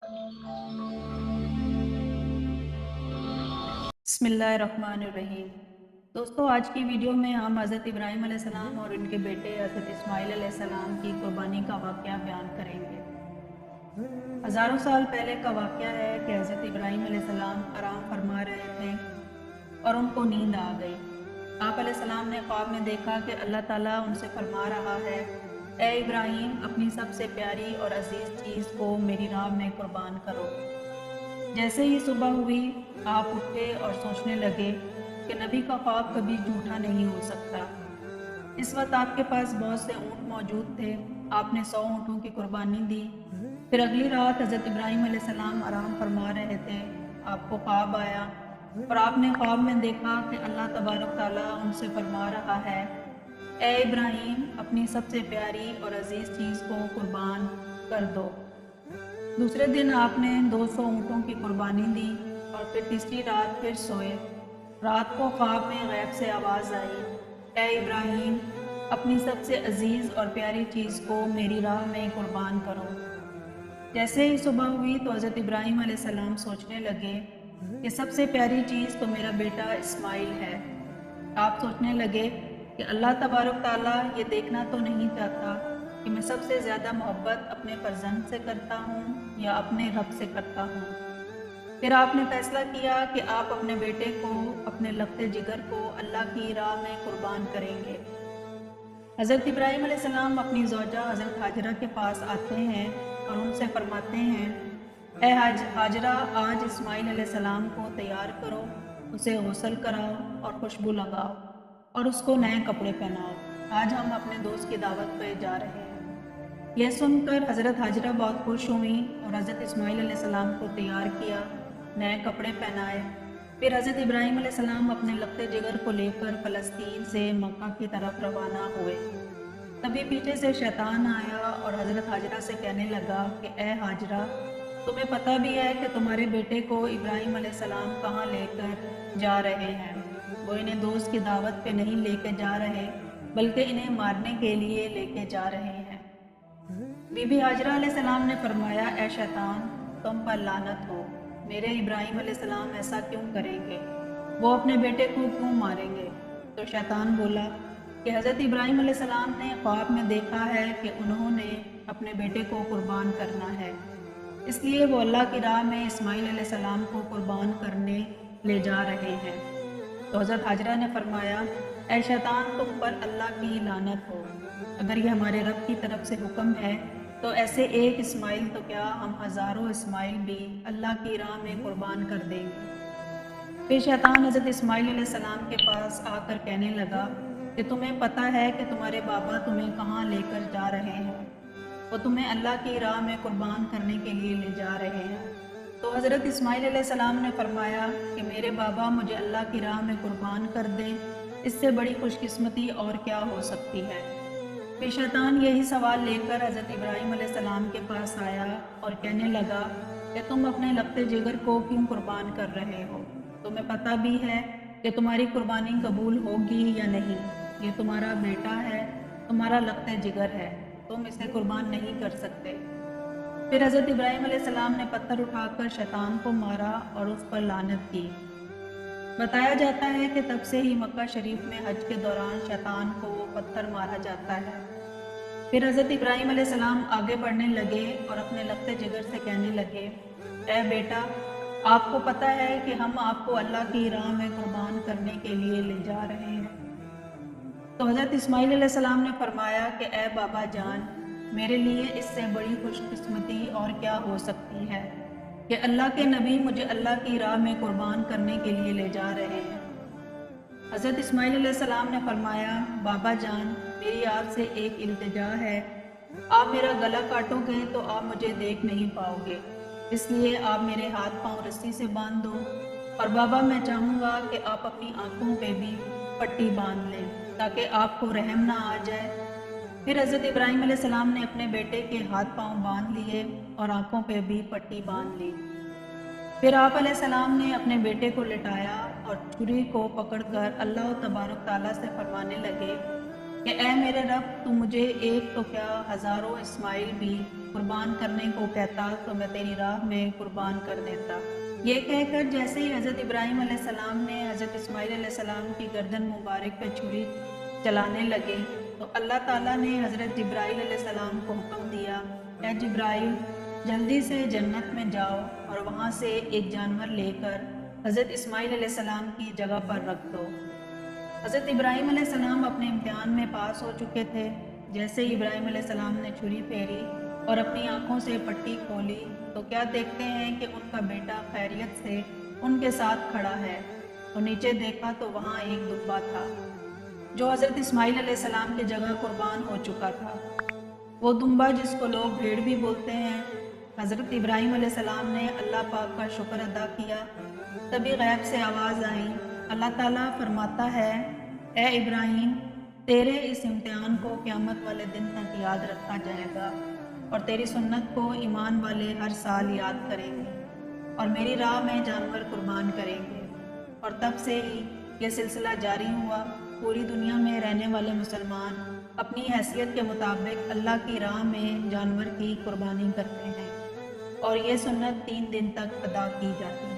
बिस्मिल्लाहिर्रहमानिर्रहीम। दोस्तों, आज की वीडियो में हम हज़रत इब्राहीम अलैहिस्सलाम और उनके बेटे हज़रत इस्माईल अलैहिस्सलाम की कुर्बानी का वाक़या बयान करेंगे। हज़ारों साल पहले का वाक़या है कि हज़रत इब्राहीम अलैहिस्सलाम आराम फरमा रहे थे और उनको नींद आ गई। आप अलैहिस्सलाम ने ख्वाब में देखा कि अल्लाह ताला उनसे फरमा रहा है, ए इब्राहीम, अपनी सबसे प्यारी और अजीज़ चीज़ को मेरी राह में कुर्बान करो। जैसे ही सुबह हुई, आप उठे और सोचने लगे कि नबी का ख्वाब कभी झूठा नहीं हो सकता। इस वक्त आपके पास बहुत से ऊँट मौजूद थे। आपने 100 ऊँटों की कुर्बानी दी। फिर अगली रात हज़रत इब्राहीम अलैहिस्सलाम आराम फरमा रहे थे। आपको ख्वाब आया और आपने ख्वाब में देखा कि अल्लाह तबारक ताला उनसे फरमा रहा है, ए इब्राहीम, अपनी सबसे प्यारी और अजीज़ चीज़ को कुर्बान कर दो। दूसरे दिन आपने 200 ऊँटों की कुर्बानी दी और फिर तीसरी रात फिर सोए। रात को ख्वाब में गैब से आवाज़ आई, ए इब्राहीम, अपनी सबसे अजीज़ और प्यारी चीज़ को मेरी राह में कुर्बान करो। जैसे ही सुबह हुई तो हज़रत इब्राहीम अलैहिस्सलाम सोचने लगे कि सबसे प्यारी चीज़ तो मेरा बेटा इस्माइल है। आप सोचने लगे कि अल्लाह तबारक ताला ये देखना तो नहीं चाहता कि मैं सबसे ज़्यादा मोहब्बत अपने फ़र्जंद से करता हूँ या अपने रब से करता हूँ। फिर आपने फ़ैसला किया कि आप अपने बेटे को, अपने लफ्ते जिगर को अल्लाह की राह में कुर्बान करेंगे। हज़रत इब्राहीम अलैहिस्सलाम अपनी ज़ौजा हज़रत हाजरा के पास आते हैं और उनसे फरमाते हैं, ए हाजरा, आज इस्माइल अलैहिस्सलाम को तैयार करो, उसे गुस्ल कराओ और खुशबू लगाओ और उसको नए कपड़े पहनाओ। आज हम अपने दोस्त की दावत पर जा रहे हैं। यह सुनकर हज़रत हाजरा बहुत खुश हुई और हज़रत इस्माइल अलैहिस्सलाम को तैयार किया, नए कपड़े पहनाए। फिर हज़रत इब्राहीम अलैहिस्सलाम अपने लफ्ते जिगर को लेकर फ़लस्तीन से मक्का की तरफ रवाना हुए। तभी पीछे से शैतान आया और हज़रत हाजरा से कहने लगा कि ए हाजरा, तुम्हें पता भी है कि तुम्हारे बेटे को इब्राहीम अलैहिस्सलाम कहाँ लेकर जा रहे हैं। वो इन्हें दोस्त की दावत पे नहीं लेके जा रहे, बल्कि इन्हें मारने के लिए लेके जा रहे हैं। बीबी हाजरा अलैहिस्सलाम ने फरमाया, ए शैतान, तुम पर लानत हो। मेरे इब्राहीम अलैहिस्सलाम ऐसा क्यों करेंगे? वो अपने बेटे को क्यों मारेंगे? तो शैतान बोला कि हज़रत इब्राहीम अलैहिस्सलाम ने ख्वाब में देखा है कि उन्होंने अपने बेटे को कुर्बान करना है, इसलिए वो अल्लाह की राह में इस्माइल अलैहिस्सलाम को कुर्बान करने ले जा रहे हैं। तो हज़रत हाजरा ने फरमाया, ऐ शैतान, तुम पर अल्लाह की लानत हो। अगर ये हमारे रब की तरफ से हुक्म है तो ऐसे एक इस्माइल तो क्या, हम हज़ारों इस्माइल भी अल्लाह की राह में कुर्बान कर देंगे। फिर शैतान हज़रत इस्माइल अलैहिस्सलाम के पास आकर कहने लगा कि तुम्हें पता है कि तुम्हारे बाबा तुम्हें कहाँ लेकर जा रहे हैं। वो तुम्हें अल्लाह की राह में कुर्बान करने के लिए ले जा रहे हैं। तो हज़रत इस्माइल अलैहिस्सलाम ने फरमाया कि मेरे बाबा मुझे अल्लाह की राह में कुर्बान कर दें, इससे बड़ी खुशकिस्मती और क्या हो सकती है। फिर शैतान यही सवाल लेकर हज़रत इब्राहीम अलैहिस्सलाम के पास आया और कहने लगा कि तुम अपने लफ्ते जिगर को क्यों कुर्बान कर रहे हो? तुम्हें पता भी है कि तुम्हारी कुर्बानी कबूल होगी या नहीं। ये तुम्हारा बेटा है, तुम्हारा लफ्ते जिगर है, तुम इसे कुर्बान नहीं कर सकते। फिर हज़रत इब्राहीम अलैहिस्सलाम ने पत्थर उठाकर शैतान को मारा और उस पर लानत की। बताया जाता है कि तब से ही मक्का शरीफ में हज के दौरान शैतान को पत्थर मारा जाता है। फिर हज़रत इब्राहीम अलैहिस्सलाम आगे बढ़ने लगे और अपने लफ्ते जिगर से कहने लगे, ए बेटा, आपको पता है कि हम आपको अल्लाह की राह में कुर्बान करने के लिए ले जा रहे हैं। तो हज़रत इस्माइल अलैहिस्सलाम ने फरमाया कि ए बाबा जान, मेरे लिए इससे बड़ी खुशकिस्मती और क्या हो सकती है कि अल्लाह के नबी मुझे अल्लाह की राह में कुर्बान करने के लिए ले जा रहे हैं। हज़रत इस्माइल अलैहिस्सलाम ने फरमाया, बाबा जान, मेरी आपसे एक इल्तिजा है। आप मेरा गला काटोगे तो आप मुझे देख नहीं पाओगे, इसलिए आप मेरे हाथ पांव रस्सी से बांध दो। और बाबा, मैं चाहूँगा कि आप अपनी आँखों पे भी पट्टी बांध लें ताकि आपको रहम ना आ जाए। फिर हज़रत इब्राहीम अलैहिस्सलाम ने अपने बेटे के हाथ पांव बांध लिए और आँखों पे भी पट्टी बांध ली। फिर आप अलैहिस्सलाम ने अपने बेटे को लिटाया और छुरी को पकड़कर अल्लाह तबारक ताला से फरमाने लगे کہ اے میرے رب تو مجھے ایک تو کیا ہزاروں اسماعیل بھی قربان کرنے کو کہتا تو میں تیری راہ میں قربان کر دیتا۔ یہ کہہ کر جیسے ہی حضرت ابراہیم علیہ السلام نے حضرت اسماعیل علیہ السلام کی گردن مبارک پہ چھری چلانے لگے تو اللہ تعالیٰ نے حضرت جبرائیل علیہ السلام کو حکم دیا، اے جبرائیل جلدی سے جنت میں جاؤ اور وہاں سے ایک جانور لے کر حضرت اسماعیل علیہ السلام کی جگہ پر رکھ دو۔ حضرت ابراہیم علیہ السلام اپنے امتحان میں پاس ہو چکے تھے۔ جیسے ہی ابراہیم علیہ السلام نے چھری پھیری اور اپنی آنکھوں سے پٹی کھولی تو کیا دیکھتے ہیں کہ ان کا بیٹا خیریت سے ان کے ساتھ کھڑا ہے۔ تو نیچے دیکھا تو وہاں ایک دمبا تھا جو حضرت اسماعیل علیہ السلام کی جگہ قربان ہو چکا تھا۔ وہ دمبا جس کو لوگ بھیڑ بھی بولتے ہیں۔ حضرت ابراہیم علیہ السلام نے اللہ پاک کا شکر ادا کیا۔ تبھی غیب سے آواز آئی، اللہ تعالیٰ فرماتا ہے، اے ابراہیم تیرے اس امتحان کو قیامت والے دن تک یاد رکھا جائے گا اور تیری سنت کو ایمان والے ہر سال یاد کریں گے اور میری راہ میں جانور قربان کریں گے۔ اور تب سے ہی یہ سلسلہ جاری ہوا۔ پوری دنیا میں رہنے والے مسلمان اپنی حیثیت کے مطابق اللہ کی راہ میں جانور کی قربانی کرتے ہیں اور یہ سنت 3 دن تک ادا کی جاتی ہے۔